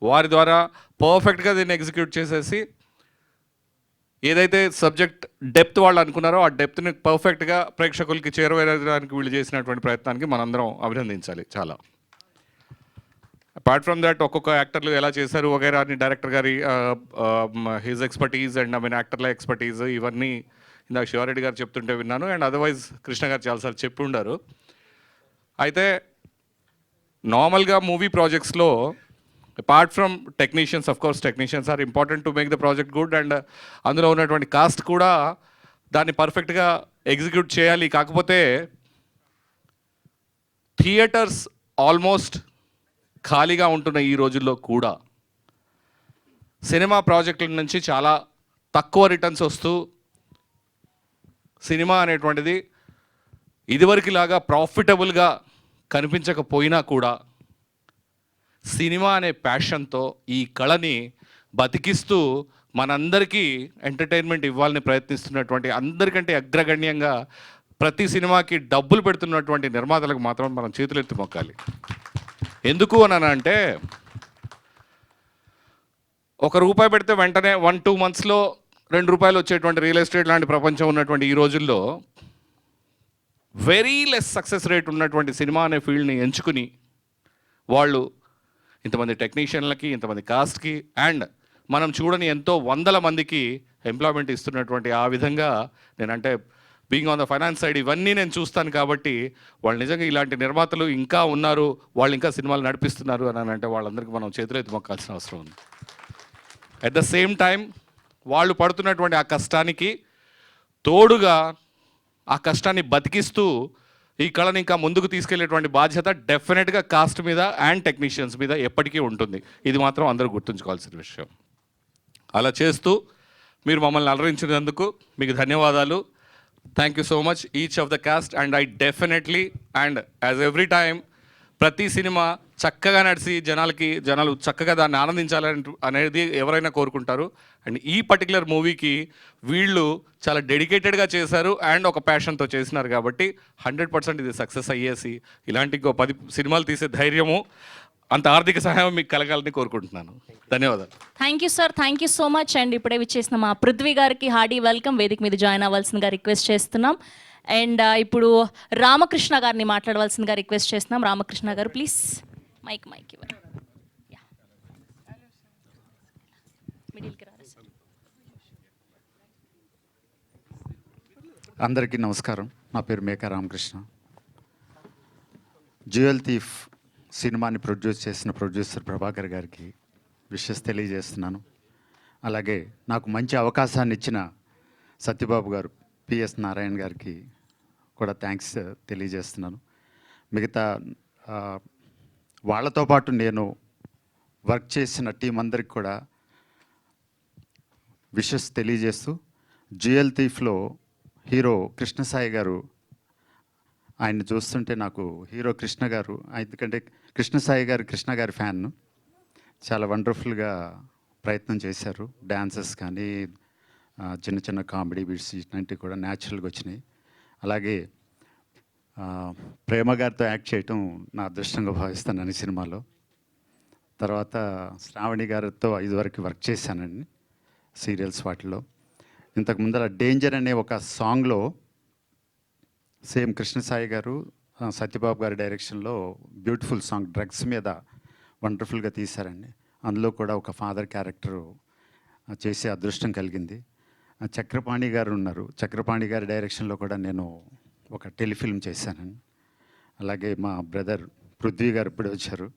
వారి ద్వారా పర్ఫెక్ట్గా దీన్ని ఎగ్జిక్యూట్ చేసేసి ఏదైతే సబ్జెక్ట్ డెప్త్ వాళ్ళు అనుకున్నారో ఆ డెప్త్ని పర్ఫెక్ట్గా ప్రేక్షకులకి చేరువేయడానికి వీళ్ళు చేసినటువంటి ప్రయత్నానికి మనందరం అభినందించాలి. చాలా అపార్ట్ ఫ్రమ్ దట్ ఒక్కొక్క యాక్టర్లు ఎలా చేశారు వగైరా అని డైరెక్టర్ గారి his expertise and I mean యాక్టర్ల ఎక్స్పర్టీజ్ ఇవన్నీ ఇందాక శివారెడ్డి గారు చెప్తుంటే విన్నాను. అండ్ అదర్వైజ్ కృష్ణ గారు చాలాసార్లు చెప్పి ఉండారు. అయితే నార్మల్గా మూవీ ప్రాజెక్ట్స్లో apart from technicians, of course technicians are important to make the project good and అందులో ఉన్నటువంటి కాస్ట్ కూడా దాన్ని పర్ఫెక్ట్గా ఎగ్జిక్యూట్ చేయాలి. కాకపోతే థియేటర్స్ ఆల్మోస్ట్ ఖాళీగా ఉంటున్న ఈ రోజుల్లో కూడా సినిమా ప్రాజెక్టుల నుంచి చాలా తక్కువ రిటర్న్స్ వస్తూ సినిమా అనేటువంటిది ఇదివరకులాగా ప్రాఫిటబుల్గా కనిపించకపోయినా కూడా సినిమా అనే ప్యాషన్తో ఈ కళని బతికిస్తూ మనందరికీ ఎంటర్టైన్మెంట్ ఇవ్వాలని ప్రయత్నిస్తున్నటువంటి అందరికంటే అగ్రగణ్యంగా ప్రతి సినిమాకి డబ్బులు పెడుతున్నటువంటి నిర్మాతలకు మాత్రం మనం చేతులెత్తి మొక్కాలి. ఎందుకు అని అంటే ₹1 పెడితే వెంటనే 1-2 మంత్స్లో ₹2 వచ్చేటువంటి రియల్ ఎస్టేట్ లాంటి ప్రపంచం ఉన్నటువంటి ఈ రోజుల్లో వెరీ లెస్ సక్సెస్ రేట్ ఉన్నటువంటి సినిమా అనే ఫీల్డ్ని ఎంచుకుని వాళ్ళు ఇంతమంది టెక్నీషియన్లకి, ఇంతమంది కాస్ట్కి అండ్ మనం చూడని ఎంతో వందల మందికి ఎంప్లాయ్మెంట్ ఇస్తున్నటువంటి ఆ విధంగా నేనంటే being on the finance side ఇవన్నీ నేను చూస్తాను కాబట్టి వాళ్ళు నిజంగా ఇలాంటి నిర్మాతలు ఇంకా ఉన్నారు, వాళ్ళు ఇంకా సినిమాలు నడిపిస్తున్నారు అని అంటే వాళ్ళందరికీ మనం చేతులెత్తి మొక్కాల్సిన అవసరం ఉంది. అట్ ద సేమ్ టైం వాళ్ళు పడుతున్నటువంటి ఆ కష్టానికి తోడుగా ఆ కష్టాన్ని బతికిస్తూ ఈ కళని ఇంకా ముందుకు తీసుకెళ్లేటువంటి బాధ్యత డెఫినెట్గా కాస్ట్ మీద అండ్ టెక్నీషియన్స్ మీద ఎప్పటికీ ఉంటుంది. ఇది మాత్రం అందరూ గుర్తుంచుకోవాల్సిన విషయం. అలా చేస్తూ మీరు మమ్మల్ని అలరించినందుకు మీకు ధన్యవాదాలు. Thank you so much each of the cost and I definitely and as every time ప్రతి సినిమా చక్కగా నడిచి జనాలు చక్కగా దాన్ని ఆనందించాలని అనేది ఎవరైనా కోరుకుంటారు. అండ్ ఈ పర్టికులర్ మూవీకి వీళ్ళు చాలా డెడికేటెడ్గా చేశారు అండ్ ఒక ప్యాషన్తో చేసినారు కాబట్టి 100% ఇది సక్సెస్ అయ్యేసి ఇలాంటి 10 సినిమాలు తీసే ధైర్యము అంత ఆర్థిక సహాయం మీకు కలగాలని కోరుకుంటున్నాను. ధన్యవాదాలు. Thank you sir, thank you so much. And ఇప్పుడే విచ్చేసిన మా పృథ్వీ గారికి హార్డీ వెల్కమ్. వేదిక మీద జాయిన్ అవ్వాల్సిందిగా రిక్వెస్ట్ చేస్తున్నాం. అండ్ ఇప్పుడు రామకృష్ణ గారిని మాట్లాడవలసిందిగా రిక్వెస్ట్ చేస్తున్నాం. రామకృష్ణ గారు ప్లీజ్ మైక్ ఇవ్వండి. మిడిల్కి రారా సార్. అందరికీ నమస్కారం. నా పేరు మేకా రామకృష్ణ. జ్యువెల్ థీఫ్ సినిమాని ప్రొడ్యూస్ చేసిన ప్రొడ్యూసర్ ప్రభాకర్ గారికి విషెస్ తెలియజేస్తున్నాను. అలాగే నాకు మంచి అవకాశాన్ని ఇచ్చిన సత్యబాబు గారు, పిఎస్ నారాయణ గారికి కూడా థ్యాంక్స్ తెలియజేస్తున్నాను. మిగతా వాళ్ళతో పాటు నేను వర్క్ చేసిన టీం అందరికి కూడా విషెస్ తెలియజేస్తూ, జ్యువెల్ థీఫ్లో హీరో కృష్ణసాయి గారు, ఆయన్ని చూస్తుంటే నాకు హీరో కృష్ణ గారు, ఎందుకంటే కృష్ణసాయి గారు కృష్ణ గారి ఫ్యాన్, చాలా వండర్ఫుల్గా ప్రయత్నం చేశారు. డాన్సెస్ కానీ చిన్న చిన్న కామెడీ బిట్స్ ఇట్లాంటివి కూడా న్యాచురల్గా వచ్చినాయి. అలాగే ప్రేమ గారితో యాక్ట్ చేయటం నా అదృష్టంగా భావిస్తాను ఈ సినిమాలో. తర్వాత శ్రావణి గారితో ఇదివరకు వర్క్ చేశానండి సీరియల్స్ వాటిలో. ఇంతకు ముందర డేంజర్ అనే ఒక సాంగ్లో సేమ్ కృష్ణసాయి గారు సత్యబాబు గారి డైరెక్షన్లో బ్యూటిఫుల్ సాంగ్ డ్రగ్స్ మీద వండర్ఫుల్గా తీశారండి. అందులో కూడా ఒక ఫాదర్ క్యారెక్టరు చేసే అదృష్టం కలిగింది. చక్రపాణి గారు ఉన్నారు, చక్రపాణి గారి డైరెక్షన్లో కూడా నేను ఒక టెలిఫిల్మ్ చేశానండి. అలాగే మా బ్రదర్ పృథ్వీ గారు ఇప్పుడే వచ్చారు,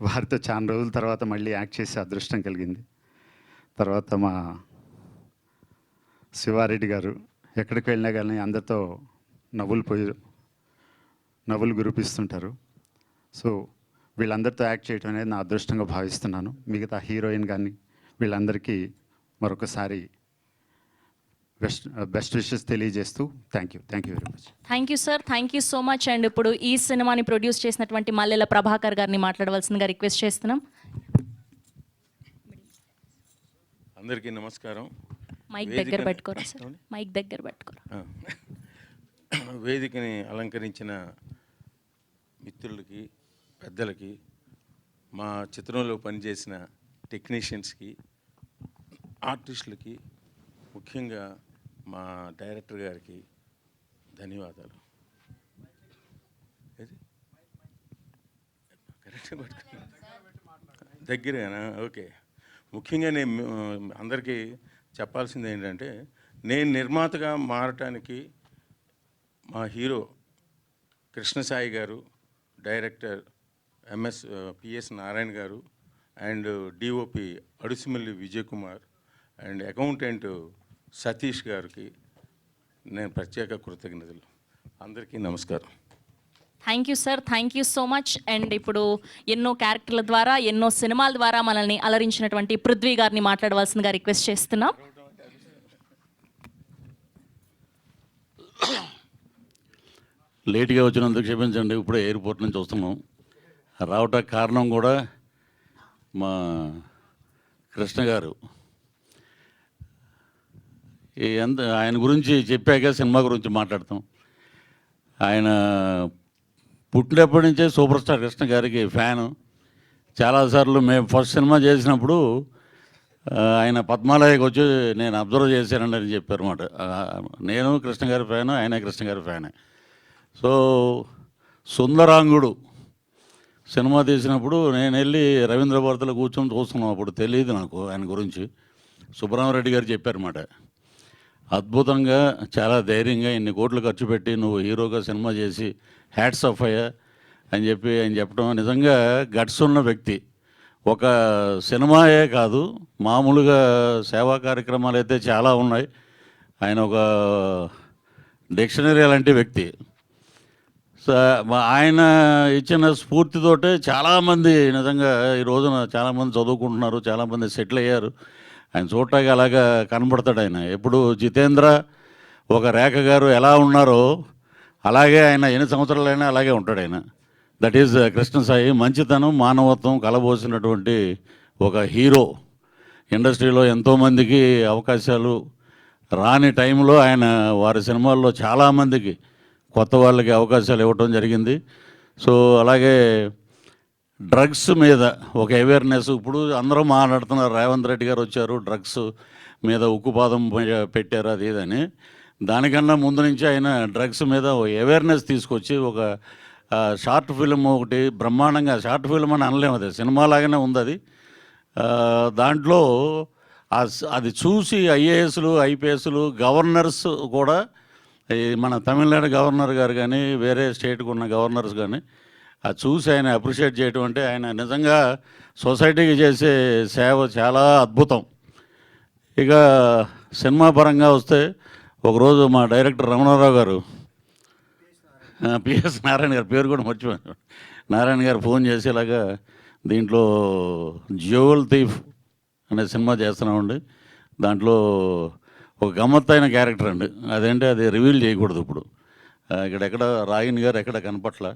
వారితో చాలా రోజుల తర్వాత మళ్ళీ యాక్ట్ చేసే అదృష్టం కలిగింది. తర్వాత మా శివారెడ్డి గారు ఎక్కడికి వెళ్ళినా కానీ అందరితో నవ్వులు గురిపిస్తుంటారు. సో వీళ్ళందరితో యాక్ట్ చేయడం అనేది నా అదృష్టంగా భావిస్తున్నాను. మిగతా హీరోయిన్ కానీ వీళ్ళందరికీ మరొకసారి బెస్ట్ విషెస్ తెలియజేస్తూ thank you very much. Thank you sir, thank you so much. And ఇప్పుడు ఈ సినిమాని ప్రొడ్యూస్ చేసినటువంటి మల్లెల ప్రభాకర్ గారిని మాట్లాడవలసిందిగా రిక్వెస్ట్ చేస్తున్నాం. అందరికీ నమస్కారం. మైక్ దగ్గర పెట్టుకోరా సార్, మైక్ దగ్గర పెట్టుకోరా. వేదికని అలంకరించిన మిత్రులకి, పెద్దలకి, మా చిత్రంలో పనిచేసిన టెక్నీషియన్స్కి, ఆర్టిస్టులకి, ముఖ్యంగా మా డైరెక్టర్ గారికి ధన్యవాదాలు. దగ్గరగానా? ఓకే. ముఖ్యంగా నేను అందరికీ చెప్పాల్సింది ఏంటంటే, నేను నిర్మాతగా మారటానికి మా హీరో కృష్ణసాయి గారు, డైరెక్టర్ పిఎస్ నారాయణ గారు and DOP Adusumalli Vijay Kumar and accountant Satish గారికి నేను ప్రత్యేక కృతజ్ఞతలు. అందరికీ నమస్కారం. Thank you sir, thank you so much. And ఇప్పుడు ఎన్నో క్యారెక్టర్ల ద్వారా, ఎన్నో సినిమాల ద్వారా మనల్ని అలరించినటువంటి పృథ్వీ గారిని మాట్లాడవలసిందిగా రిక్వెస్ట్ చేస్తున్నాం. లేట్గా వచ్చినందుకు క్షమించండి. ఇప్పుడే ఎయిర్పోర్ట్ నుంచి వస్తున్నాం. రావటానికి కారణం కూడా మా కృష్ణ గారు. ఆయన గురించి చెప్పాక సినిమా గురించి మాట్లాడతాం. ఆయన పుట్టినప్పటి నుంచే సూపర్ స్టార్ కృష్ణ గారికి ఫ్యాను. చాలాసార్లు మేము ఫస్ట్ సినిమా చేసినప్పుడు ఆయన పద్మాలయకి వచ్చి నేను అబ్జర్వ్ చేశానండి అని చెప్పారు అన్నమాట. నేను కృష్ణ గారి ఫ్యాను, ఆయన కృష్ణ గారి ఫ్యానే. సో సుందరాంగుడు సినిమా తీసినప్పుడు నేను వెళ్ళి రవీంద్ర భారతిలో కూర్చొని చూస్తున్నాం. అప్పుడు తెలియదు నాకు ఆయన గురించి. సుబ్రహ్మరెడ్డి గారు చెప్పారన్నమాట, అద్భుతంగా చాలా ధైర్యంగా ఇన్ని కోట్లు ఖర్చు పెట్టి నువ్వు హీరోగా సినిమా చేసి హ్యాట్స్ ఆఫ్ అయ్యా అని చెప్పి ఆయన చెప్పడం నిజంగా గట్స్ ఉన్న వ్యక్తి. ఒక సినిమాయే కాదు, మామూలుగా సేవా కార్యక్రమాలు అయితే చాలా ఉన్నాయి. ఆయన ఒక డిక్షనరీ లాంటి వ్యక్తి. ఆయన ఇచ్చిన స్ఫూర్తితోటే చాలామంది నిజంగా ఈ రోజున చాలామంది చదువుకుంటున్నారు, చాలామంది సెటిల్ అయ్యారు. ఆయన చూడటానికి అలాగా కనబడతాడు. ఆయన ఎప్పుడు జితేంద్ర, ఒక రేఖ గారు ఎలా ఉన్నారో అలాగే ఆయన ఎన్ని సంవత్సరాలైనా అలాగే ఉంటాడు ఆయన. That is Krishna Sai. మంచితనం, మానవత్వం కలబోసినటువంటి ఒక హీరో. ఇండస్ట్రీలో ఎంతోమందికి అవకాశాలు రాని టైంలో ఆయన వారి సినిమాల్లో చాలామందికి కొత్త వాళ్ళకి అవకాశాలు ఇవ్వటం జరిగింది. సో అలాగే డ్రగ్స్ మీద ఒక అవేర్నెస్ ఇప్పుడు అందరూ మాట్లాడుతున్నారు. రేవంత్ రెడ్డి గారు వచ్చారు, డ్రగ్స్ మీద ఉక్కుపాదం పెట్టారు అది ఇదని. దానికన్నా ముందు నుంచి ఆయన డ్రగ్స్ మీద అవేర్నెస్ తీసుకొచ్చి ఒక షార్ట్ ఫిల్మ్ ఒకటి బ్రహ్మాండంగా, షార్ట్ ఫిల్మ్ అని అనలేము, అది సినిమా లాగానే ఉంది అది. దాంట్లో అది చూసి ఐఏఎస్లు, ఐపీఎస్లు, గవర్నర్స్ కూడా, మన తమిళనాడు గవర్నర్ గారు కానీ వేరే స్టేట్కి ఉన్న గవర్నర్స్ కానీ అది చూసి ఆయన అప్రిషియేట్ చేయటం అంటే ఆయన నిజంగా సొసైటీకి చేసే సేవ చాలా అద్భుతం. ఇక సినిమా పరంగా వస్తే ఒకరోజు మా డైరెక్టర్ రమణారావు గారు, పిఎస్ నారాయణ గారు, పేరు కూడా మర్చిపోయాను, నారాయణ గారు ఫోన్ చేసేలాగా దీంట్లో జ్యువెల్ థీఫ్ అనే సినిమా చేస్తున్నామండి. దాంట్లో ఒక గమ్మత్తైన క్యారెక్టర్ అండి. అదేంటే అది రివీల్ చేయకూడదు ఇప్పుడు. ఎక్కడ రాగిణి గారు ఎక్కడ కనపట్ల.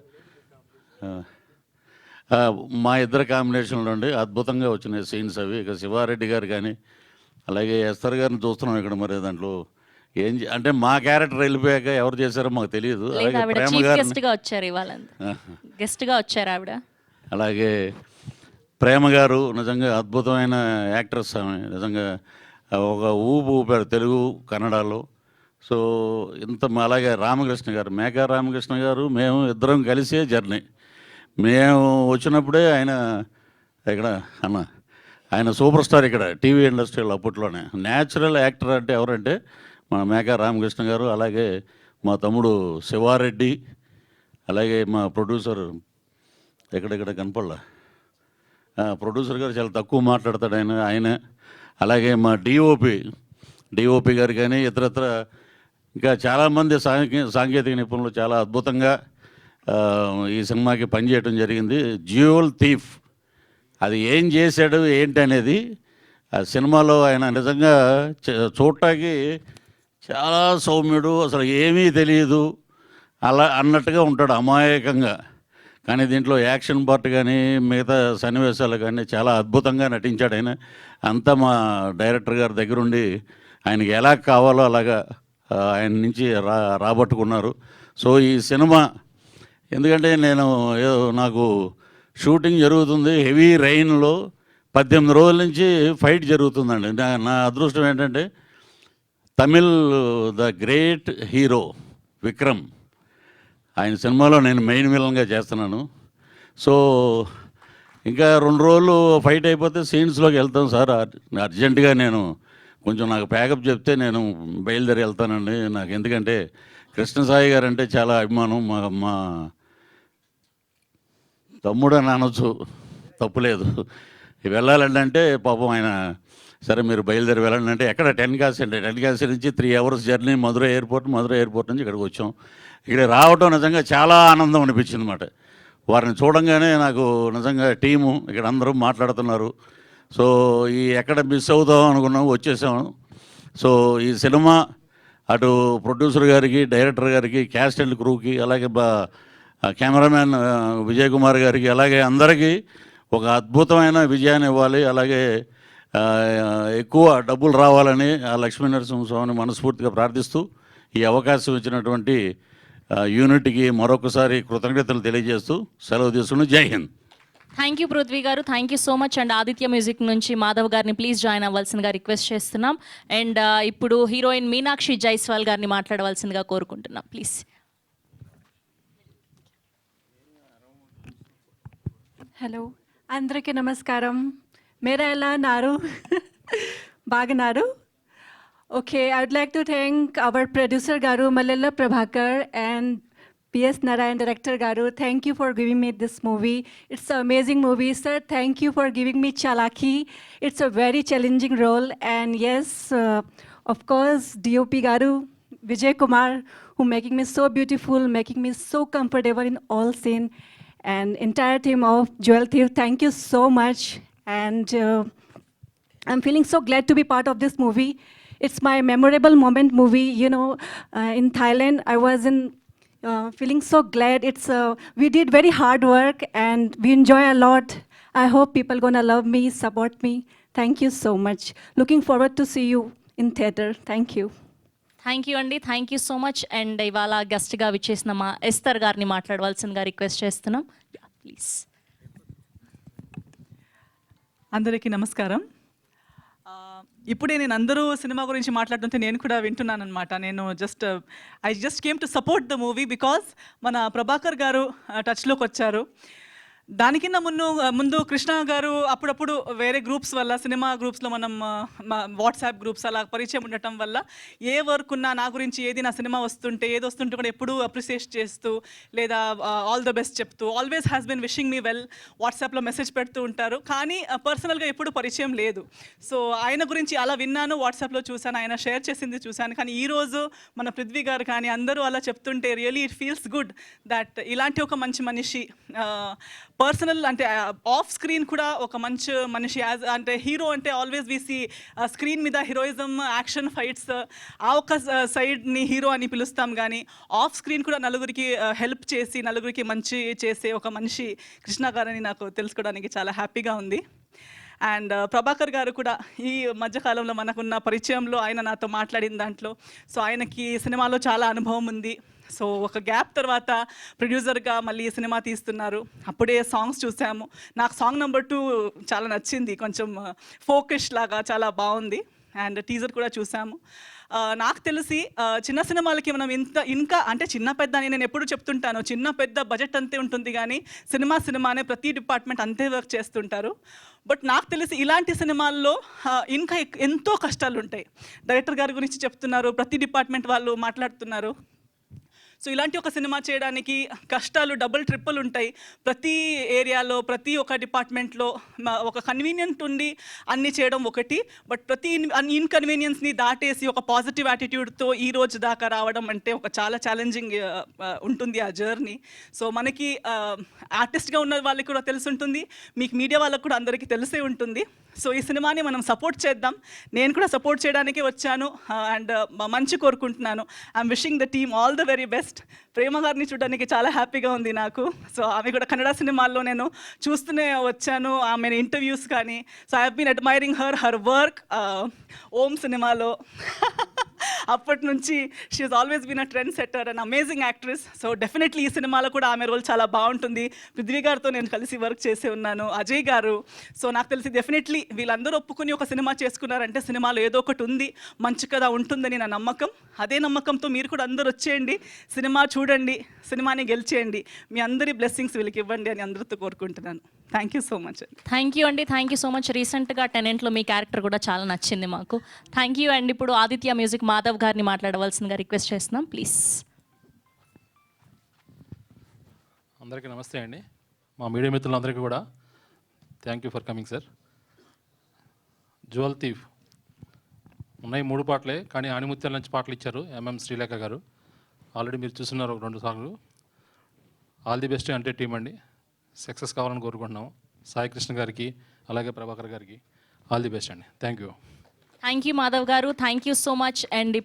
మా ఇద్దరు కాంబినేషన్లో అండి అద్భుతంగా వచ్చినాయి సీన్స్ అవి. ఇక శివారెడ్డి గారు కానీ అలాగే ఎస్తర్ గారిని చూస్తున్నాం ఇక్కడ. మరి దాంట్లో అంటే మా క్యారెక్టర్ వెళ్ళిపోయాక ఎవరు చేశారో మాకు తెలియదు. అలాగే ప్రేమ గారు, అలాగే ప్రేమ గారు నిజంగా అద్భుతమైన యాక్ట్రెస్ ఆమె. నిజంగా ఒక ఊపారు తెలుగు కన్నడలో. సో అలాగే రామకృష్ణ గారు, మేకా రామకృష్ణ గారు, మేము ఇద్దరం కలిసే జర్నీ. మేము వచ్చినప్పుడే ఆయన ఇక్కడ ఆయన సూపర్ స్టార్ ఇక్కడ టీవీ ఇండస్ట్రీలో అప్పట్లోనే. న్యాచురల్ యాక్టర్ అంటే ఎవరంటే మన మేకా రామకృష్ణ గారు, అలాగే మా తమ్ముడు శివారెడ్డి, అలాగే మా ప్రొడ్యూసర్ ఎక్కడెక్కడ కనపడలా, ప్రొడ్యూసర్ గారు చాలా తక్కువ మాట్లాడతాడు ఆయన. అలాగే మా డిఓపి గారు కానీ ఇతరత్ర ఇంకా చాలామంది సాంకేతిక నిపుణులు చాలా అద్భుతంగా ఈ సినిమాకి పనిచేయడం జరిగింది. జ్యువెల్ థీఫ్ అది ఏం చేశాడు ఏంటి అనేది ఆ సినిమాలో ఆయన నిజంగా చూడటానికి చాలా సౌమ్యుడు, అసలు ఏమీ తెలియదు అలా అన్నట్టుగా ఉంటాడు అమాయకంగా. కానీ దీంట్లో యాక్షన్ పార్ట్ కానీ మిగతా సన్నివేశాలు కానీ చాలా అద్భుతంగా నటించాడు ఆయన. అంతా మా డైరెక్టర్ గారి దగ్గరుండి ఆయనకి ఎలా కావాలో అలాగా ఆయన నుంచి రాబట్టుకున్నారు. సో ఈ సినిమా ఎందుకంటే నాకు షూటింగ్ జరుగుతుంది హెవీ రైన్లో, 18 రోజుల నుంచి ఫైట్ జరుగుతుందండి. నా అదృష్టం ఏంటంటే Tamil the great hero Vikram, ఆయన సినిమాలో నేను మెయిన్ విలన్గా చేస్తున్నాను. సో ఇంకా 2 రోజులు ఫైట్ అయిపోతే సీన్స్లోకి వెళ్తాం సార్. అర్జెంటుగా నేను కొంచెం నాకు ప్యాకప్ చెప్తే నేను బయలుదేరి వెళ్తానండి. నాకు ఎందుకంటే కృష్ణ సాయి గారు అంటే చాలా అభిమానం. మా తమ్ముడు అని అనొచ్చు, తప్పులేదు. వెళ్ళాలంటే పాపం ఆయన సరే మీరు బయలుదేరి వెళ్ళండి అంటే ఎక్కడ 10 కాసి నుంచి 3 hours జర్నీ మధురై ఎయిర్పోర్ట్ నుంచి ఇక్కడికి వచ్చాం. ఇక్కడ రావటం నిజంగా చాలా ఆనందం అనిపించింది అన్నమాట. వారిని చూడంగానే నాకు నిజంగా టీము ఇక్కడ అందరూ మాట్లాడుతున్నారు. సో ఈ ఎక్కడ మిస్ అవుతాం అనుకున్నాం, వచ్చేసాము. సో ఈ సినిమా అటు ప్రొడ్యూసర్ గారికి, డైరెక్టర్ గారికి, క్యాస్ట్ అండ్ క్రూకి, అలాగే కెమెరామ్యాన్ విజయ్ కుమార్ గారికి, అలాగే అందరికీ ఒక అద్భుతమైన విజయాన్ని ఇవ్వాలి. అలాగే ఎక్కువ డబ్బులు రావాలని ఆ లక్ష్మీ నరసింహస్వామిని మనస్ఫూర్తిగా ప్రార్థిస్తూ ఈ అవకాశం ఇచ్చినటువంటి యూనిట్కి మరొకసారి కృతజ్ఞతలు తెలియజేస్తూ సెలవు తీసుకుని జై హింద్. థ్యాంక్ యూ పృథ్వీ గారు, thank you so much. And Aditya music నుంచి మాధవ్ గారిని ప్లీజ్ జాయిన్ అవ్వాల్సిందిగా రిక్వెస్ట్ చేస్తున్నాం. అండ్ ఇప్పుడు హీరోయిన్ మీనాక్షి జైస్వాల్ గారిని మాట్లాడవలసిందిగా కోరుకుంటున్నాం ప్లీజ్. హలో, అందరికీ నమస్కారం. మీరు ఎలా ఉన్నారు? బాగున్నారు? Okay, I would like to thank our producer గారు Mallela Prabhakar and PS Narayan director garu. Thank you for giving me this movie. It's an amazing movie, sir. Thank you for giving me Chalaki. It's a very challenging role, and yes, of course, DOP garu, Vijay Kumar, who making me so beautiful, making me so comfortable in all scene, and entire team of Jewel Thief. Thank you so much, and I'm feeling so glad to be part of this movie. It's my memorable moment movie. You know, in Thailand, I was in. Feeling so glad. We did very hard work and we enjoy a lot. I hope people gonna love me, support me. Thank you so much. Looking forward to see you in theater. Thank you. Thank you అండి, thank you so much. And ఇవాళ గెస్ట్గా విచ్చేసిన మా Esther గారిని మాట్లాడవలసిందిగా request చేస్తున్నాం please. అందరికీ నమస్కారం. ఇప్పుడే నేను అందరూ సినిమా గురించి మాట్లాడుతుంటే నేను కూడా వింటున్నాను అనమాట. నేను I just came to support the movie because మన ప్రభాకర్ గారు టచ్లోకి వచ్చారు. దానికిన్న ముందు కృష్ణ గారు అప్పుడప్పుడు వేరే గ్రూప్స్ వల్ల, సినిమా గ్రూప్స్లో మనం వాట్సాప్ గ్రూప్స్ అలా పరిచయం ఉండటం వల్ల ఏ వర్క్ ఉన్నా నా గురించి నా సినిమా వస్తుంటే కూడా ఎప్పుడూ అప్రిషియేట్ చేస్తూ లేదా ఆల్ ద బెస్ట్ చెప్తూ always has been wishing me well. వాట్సాప్లో మెసేజ్ పెడుతూ ఉంటారు, కానీ పర్సనల్గా ఎప్పుడు పరిచయం లేదు. సో ఆయన గురించి అలా విన్నాను, వాట్సాప్లో చూశాను, ఆయన షేర్ చేసింది చూశాను. కానీ ఈరోజు మన పృథ్వీ గారు కానీ అందరూ అలా చెప్తుంటే really it feels good that ఇలాంటి ఒక మంచి మనిషి పర్సనల్ అంటే ఆఫ్ స్క్రీన్ కూడా ఒక మంచి మనిషి. అంటే హీరో అంటే ఆల్వేస్ వి సీ స్క్రీన్ మీద హీరోయిజం, యాక్షన్, ఫైట్స్, ఆ ఒక సైడ్ని హీరో అని పిలుస్తాం. కానీ ఆఫ్ స్క్రీన్ కూడా నలుగురికి హెల్ప్ చేసి నలుగురికి మంచి చేసే ఒక మనిషి కృష్ణ గారని నాకు తెలుసుకోవడానికి చాలా హ్యాపీగా ఉంది. అండ్ ప్రభాకర్ గారు కూడా ఈ మధ్యకాలంలో మనకున్న పరిచయంలో ఆయన నాతో మాట్లాడిన దాంట్లో సో ఆయనకి సినిమాలో చాలా అనుభవం ఉంది. సో ఒక గ్యాప్ తర్వాత ప్రొడ్యూసర్గా మళ్ళీ ఈ సినిమా తీస్తున్నారు. అప్పుడే సాంగ్స్ చూసాము. నాకు సాంగ్ నెంబర్ 2 చాలా నచ్చింది, కొంచెం ఫోకస్ లాగా చాలా బాగుంది. అండ్ టీజర్ కూడా చూసాము. నాకు తెలిసి చిన్న సినిమాలకి మనం ఇంకా అంటే చిన్న పెద్ద అని నేను ఎప్పుడు చెప్తుంటాను, చిన్న పెద్ద బడ్జెట్ అంతే ఉంటుంది, కానీ సినిమానే ప్రతి డిపార్ట్మెంట్ అంతే వర్క్ చేస్తుంటారు. బట్ నాకు తెలిసి ఇలాంటి సినిమాల్లో ఇంకా ఎంతో కష్టాలు ఉంటాయి. డైరెక్టర్ గారి గురించి చెప్తున్నారు, ప్రతి డిపార్ట్మెంట్ వాళ్ళు మాట్లాడుతున్నారు. సో ఇలాంటి ఒక సినిమా చేయడానికి కష్టాలు డబుల్ ట్రిపుల్ ఉంటాయి. ప్రతి ఏరియాలో ప్రతి ఒక్క డిపార్ట్మెంట్లో ఒక కన్వీనియంట్ ఉండి అన్నీ చేయడం ఒకటి, బట్ ప్రతి ఇన్కన్వీనియన్స్ని దాటేసి ఒక పాజిటివ్ యాటిట్యూడ్తో ఈ రోజు దాకా రావడం అంటే ఒక చాలా ఛాలెంజింగ్ ఉంటుంది ఆ జర్నీ. సో మనకి ఆర్టిస్ట్గా ఉన్న వాళ్ళకి కూడా తెలిసి ఉంటుంది, మీకు మీడియా వాళ్ళకు కూడా అందరికీ తెలిసే ఉంటుంది. సో ఈ సినిమాని మనం సపోర్ట్ చేద్దాం. నేను కూడా సపోర్ట్ చేయడానికే వచ్చాను అండ్ మంచి కోరుకుంటున్నాను. I'm wishing the team all the very best. Prema గారిని చూడడానికి చాలా హ్యాపీగా ఉంది నాకు. సో ఆమె కూడా కన్నడ సినిమాల్లో నేను చూస్తూనే వచ్చాను, ఆమె ఇంటర్వ్యూస్ కానీ. So I have been admiring her work. Om సినిమాలో అప్పటి నుంచి she is always been a trend setter and amazing actress. So definitely ఈ సినిమాలో కూడా ఆమె రోల్ చాలా బాగుంటుంది. పృథ్వీ గారితో నేను కలిసి వర్క్ చేసే ఉన్నాను, అజయ్ గారు. సో నాకు తెలిసి డెఫినెట్లీ వీళ్ళందరూ ఒప్పుకుని ఒక సినిమా చేసుకున్నారంటే సినిమాలో ఏదో ఒకటి ఉంది, మంచి కథ ఉంటుందని నా నమ్మకం. అదే నమ్మకంతో మీరు కూడా అందరూ వచ్చేయండి, సినిమా చూడండి, సినిమాని గెలిచేయండి. మీ అందరి బ్లెస్సింగ్స్ వీళ్ళకి ఇవ్వండి అని అందరితో కోరుకుంటున్నాను. Thank you so much. Thank you అండి, థ్యాంక్ యూ సో మచ్. రీసెంట్గా టెనెంట్లో మీ క్యారెక్టర్ కూడా చాలా నచ్చింది మాకు. థ్యాంక్ యూ అండ్ ఇప్పుడు ఆదిత్య మ్యూజిక్ మాధవ్ గారిని మాట్లాడవలసిందిగా రిక్వెస్ట్ చేస్తున్నాం ప్లీజ్. అందరికీ నమస్తే అండి. మా మీడియా మిత్రులందరికీ కూడా thank you for coming sir. Jewel thief ఉన్నాయి 3 పాటలే, కానీ ఆణిముత్యాల నుంచి పాటలు ఇచ్చారు MM శ్రీలేఖ గారు. ఆల్రెడీ మీరు చూస్తున్నారు ఒక 2 సార్లు. ఆల్ ది బెస్ట్ అంటే టీం అండి, సక్సెస్ కావాలని కోరుకుంటున్నాము. సాయి కృష్ణ గారికి అలాగే ప్రభాకర్ గారికి ఆల్ ది బెస్ట్ అండి. థ్యాంక్ యూ మాధవ్ గారు, thank you so much. And